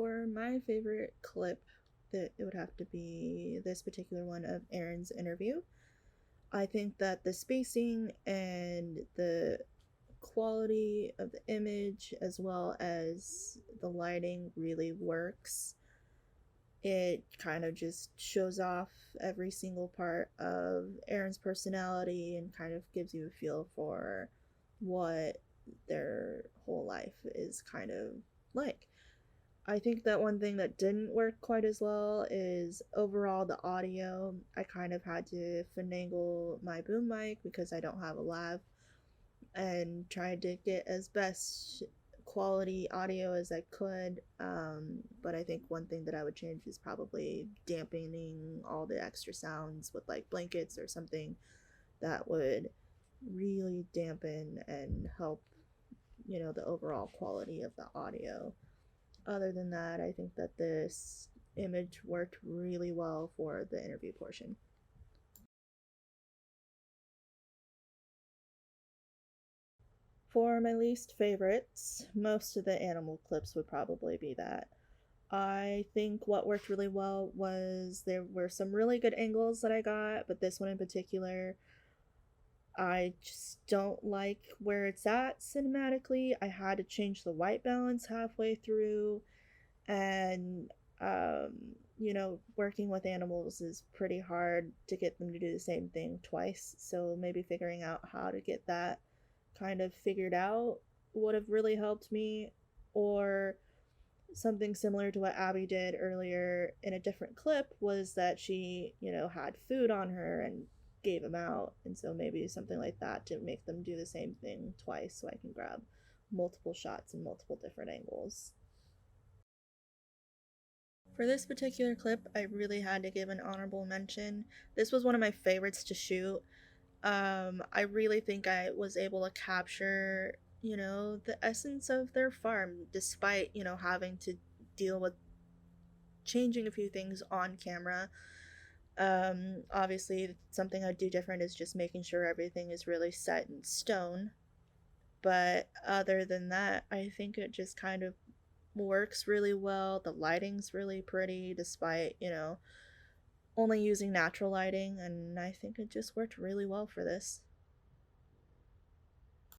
For my favorite clip, that it would have to be this particular one of Aaron's interview. I think that the spacing and the quality of the image as well as the lighting really works. It kind of just shows off every single part of Aaron's personality and kind of gives you a feel for what their whole life is kind of like. I think that one thing that didn't work quite as well is overall the audio. I kind of had to finagle my boom mic because I don't have a lav and tried to get as best quality audio as I could. But I think one thing that I would change is probably dampening all the extra sounds with like blankets or something that would really dampen and help, the overall quality of the audio. Other than that, I think that this image worked really well for the interview portion. For my least favorites, most of the animal clips would probably be that. I think what worked really well was there were some really good angles that I got, but this one in particular, I just don't like where it's at cinematically. I had to change the white balance halfway through, and working with animals is pretty hard to get them to do the same thing twice. So maybe figuring out how to get that kind of figured out would have really helped me. Or something similar to what Abby did earlier in a different clip was that she, had food on her and gave them out. And so maybe something like that to make them do the same thing twice so I can grab multiple shots in multiple different angles. For this particular clip, I really had to give an honorable mention. This was one of my favorites to shoot. I really think I was able to capture, the essence of their farm despite, having to deal with changing a few things on camera. Obviously, something I'd do different is just making sure everything is really set in stone. But other than that, I think it just kind of works really well. The lighting's really pretty despite, only using natural lighting, and I think it just worked really well for this.